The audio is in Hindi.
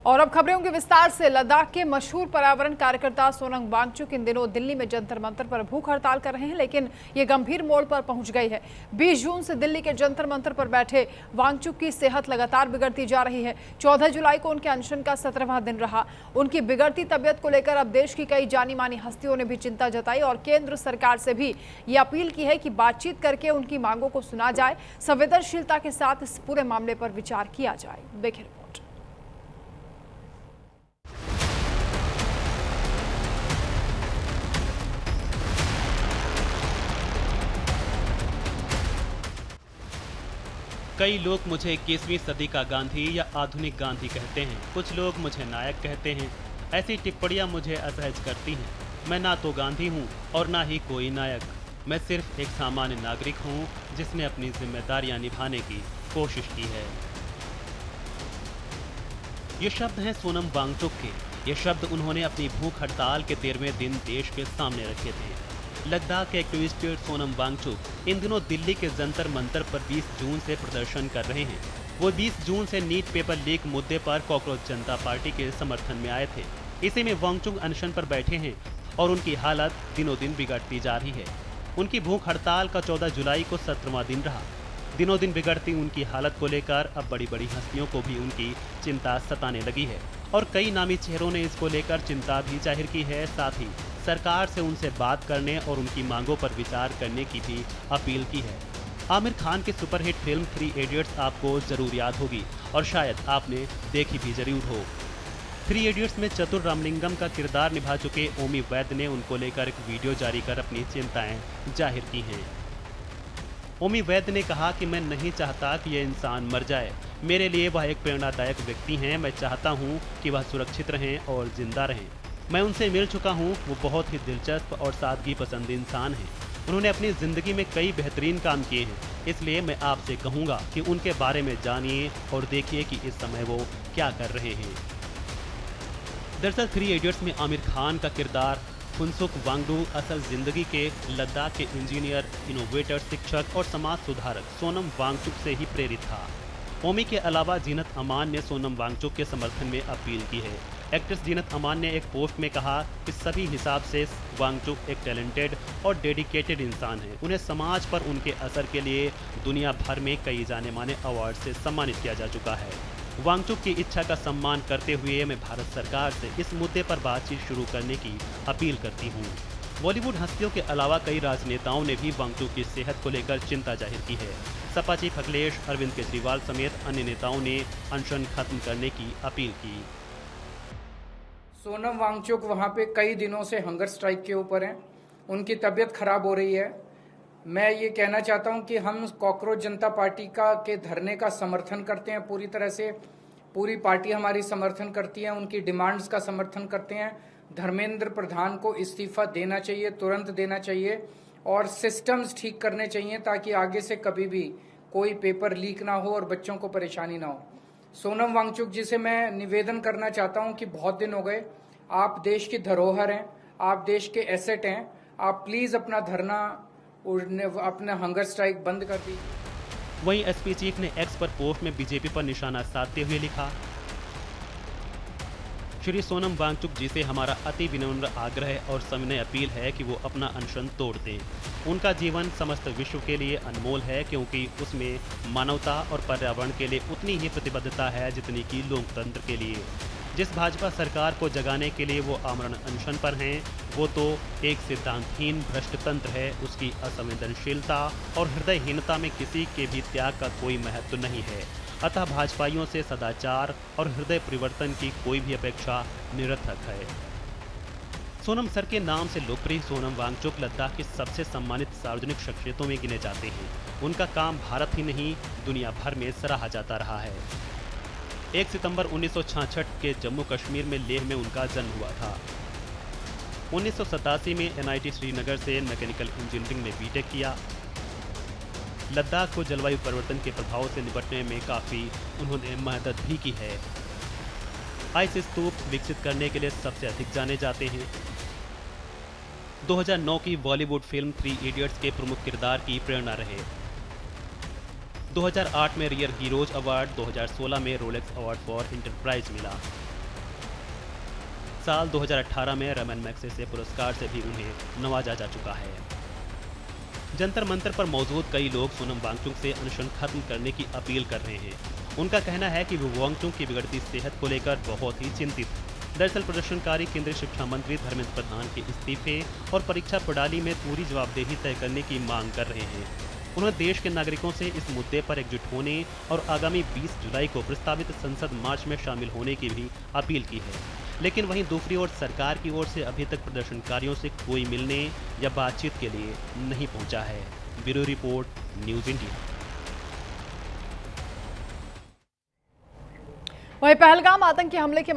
और अब खबरें के विस्तार से। लद्दाख के मशहूर पर्यावरण कार्यकर्ता सोनम वांगचुक इन दिनों दिल्ली में जंतर मंतर पर भूख हड़ताल कर रहे हैं, लेकिन ये गंभीर मोड़ पर पहुंच गई है। 20 जून से दिल्ली के जंतर मंतर पर बैठे वांगचुक की सेहत लगातार बिगड़ती जा रही है। 14 जुलाई को उनके अनशन का 17वां दिन रहा। उनकी बिगड़ती तबियत को लेकर अब देश की कई जानी मानी हस्तियों ने भी चिंता जताई और केंद्र सरकार से भी ये अपील की है कि बातचीत करके उनकी मांगों को सुना जाए, संवेदनशीलता के साथ इस पूरे मामले पर विचार किया जाए। देखिए रिपोर्ट। कई लोग मुझे 21वीं सदी का गांधी या आधुनिक गांधी कहते हैं। कुछ लोग मुझे नायक कहते हैं। ऐसी टिप्पणियां मुझे असहज करती हैं। मैं ना तो गांधी हूं और ना ही कोई नायक। मैं सिर्फ एक सामान्य नागरिक हूं जिसने अपनी जिम्मेदारियां निभाने की कोशिश की है। ये शब्द हैं सोनम वांगचुक के। ये शब्द उन्होंने अपनी भूख हड़ताल के 13वें दिन देश के सामने रखे थे। लद्दाख के एक्टिविस्ट सोनम वांगचुक इन दिनों दिल्ली के जंतर मंतर पर 20 जून से प्रदर्शन कर रहे हैं। वो 20 जून से नीट पेपर लीक मुद्दे पर कॉकरोच जनता पार्टी के समर्थन में आए थे। इसी में वांगचुक अनशन पर बैठे हैं और उनकी हालत दिनों दिन बिगड़ती जा रही है। उनकी भूख हड़ताल का 14 जुलाई को 17वां दिन रहा। दिनों दिन बिगड़ती उनकी हालत को लेकर अब बड़ी बड़ी हस्तियों को भी उनकी चिंता सताने लगी है और कई नामी चेहरों ने इसको लेकर चिंता भी जाहिर की है। साथ ही सरकार से उनसे बात करने और उनकी मांगों पर विचार करने की भी अपील की है। आमिर खान की सुपरहिट फिल्म 3 इडियट्स आपको जरूर याद होगी और शायद आपने देखी भी जरूर हो। 3 इडियट्स में चतुर रामलिंगम का किरदार निभा चुके ओमी वैद्य ने उनको लेकर एक वीडियो जारी कर अपनी चिंताएं जाहिर की हैं। ओमी वैद्य ने कहा कि मैं नहीं चाहता कि यह इंसान मर जाए। मेरे लिए वह एक प्रेरणादायक व्यक्ति हैं। मैं चाहता हूं कि वह सुरक्षित रहें और जिंदा रहें। मैं उनसे मिल चुका हूं। वो बहुत ही दिलचस्प और सादगी पसंद इंसान हैं। उन्होंने अपनी ज़िंदगी में कई बेहतरीन काम किए हैं। इसलिए मैं आपसे कहूँगा कि उनके बारे में जानिए और देखिए कि इस समय वो क्या कर रहे हैं। दरअसल 3 इडियट्स में आमिर खान का किरदार फुनसुक वांगडू असल ज़िंदगी के लद्दाख के इंजीनियर, इनोवेटर, शिक्षक और समाज सुधारक सोनम वांगचुक से ही प्रेरित था। ओमी के अलावा जीनत अमान ने सोनम वांगचुक के समर्थन में अपील की है। एक्ट्रेस जीनत अमान ने एक पोस्ट में कहा कि सभी हिसाब से वांगचुक एक टैलेंटेड और डेडिकेटेड इंसान है। उन्हें समाज पर उनके असर के लिए दुनिया भर में कई जाने माने अवार्ड से सम्मानित किया जा चुका है। वांगचुक की इच्छा का सम्मान करते हुए मैं भारत सरकार से इस मुद्दे पर बातचीत शुरू करने की अपील करती हूँ। बॉलीवुड हस्तियों के अलावा कई राजनेताओं ने भी वांगचुक की सेहत को लेकर चिंता जाहिर की है। सपा चीफ अखिलेश, अरविंद केजरीवाल समेत अन्य नेताओं ने अनशन खत्म करने की अपील की। सोनम वांगचुक वहाँ पे कई दिनों से हंगर स्ट्राइक के ऊपर हैं। उनकी तबीयत खराब हो रही है। मैं ये कहना चाहता हूँ कि हम कॉकरोच जनता पार्टी के धरने का समर्थन करते हैं। पूरी तरह से पूरी पार्टी हमारी समर्थन करती है। उनकी डिमांड्स का समर्थन करते हैं। धर्मेंद्र प्रधान को इस्तीफा देना चाहिए, तुरंत देना चाहिए और सिस्टम्स ठीक करने चाहिए ताकि आगे से कभी भी कोई पेपर लीक ना हो और बच्चों को परेशानी ना हो। सोनम वांगचुक जी से मैं निवेदन करना चाहता हूं कि बहुत दिन हो गए, आप देश की धरोहर हैं, आप देश के एसेट हैं, आप प्लीज अपना धरना, अपना हंगर स्ट्राइक बंद कर दीजिए। वहीं एसपी चीफ ने एक्स पर पोस्ट में बीजेपी पर निशाना साधते हुए लिखा, श्री सोनम वांगचुक जी से हमारा अति विनम्र आग्रह और सविनय अपील है कि वो अपना अनशन तोड़ दें। उनका जीवन समस्त विश्व के लिए अनमोल है क्योंकि उसमें मानवता और पर्यावरण के लिए उतनी ही प्रतिबद्धता है जितनी कि लोकतंत्र के लिए। जिस भाजपा सरकार को जगाने के लिए वो आमरण अनशन पर हैं, वो तो एक सिद्धांतहीन भ्रष्ट तंत्र है। उसकी असंवेदनशीलता और हृदयहीनता में किसी के भी त्याग का कोई महत्व नहीं है। अतः भाजपाइयों से सदाचार और हृदय परिवर्तन की कोई भी अपेक्षा निरर्थक है। सोनम सर के नाम से लोकप्रिय सोनम वांगचुक लद्दाख की सबसे सम्मानित सार्वजनिक शख्सियतों में गिने जाते हैं। उनका काम भारत ही नहीं दुनिया भर में सराहा जाता रहा है। 1 सितंबर 1966 के जम्मू कश्मीर में लेह में उनका जन्म हुआ था। 1987 में NIT श्रीनगर से मैकेनिकल इंजीनियरिंग में बीटेक किया। लद्दाख को जलवायु परिवर्तन के प्रभाव से निपटने में काफ़ी उन्होंने मदद भी की है। आइस स्तूप विकसित करने के लिए सबसे अधिक जाने जाते हैं। 2009 की बॉलीवुड फिल्म 3 इडियट्स के प्रमुख किरदार की प्रेरणा रहे। 2008 में रियर हीरोज अवार्ड, 2016 में रोलेक्स अवार्ड फॉर इंटरप्राइज मिला। साल 2018 में रमन मैग्सेसे पुरस्कार से भी उन्हें नवाजा जा चुका है। जंतर मंतर पर मौजूद कई लोग सोनम वांगचुक से अनशन खत्म करने की अपील कर रहे हैं। उनका कहना है कि वो वांगचुक की बिगड़ती सेहत को लेकर बहुत ही चिंतित हैं। दरअसल प्रदर्शनकारी केंद्रीय शिक्षा मंत्री धर्मेंद्र प्रधान के इस्तीफे और परीक्षा प्रणाली में पूरी जवाबदेही तय करने की मांग कर रहे हैं। उन्होंने देश के नागरिकों से इस मुद्दे पर एकजुट होने और आगामी 20 जुलाई को प्रस्तावित संसद मार्च में शामिल होने की भी अपील की है। लेकिन वहीं दूसरी ओर सरकार की ओर से अभी तक प्रदर्शनकारियों से कोई मिलने या बातचीत के लिए नहीं पहुंचा है। Bureau report, news India. वहीं पहलगाम आतंकी हमले के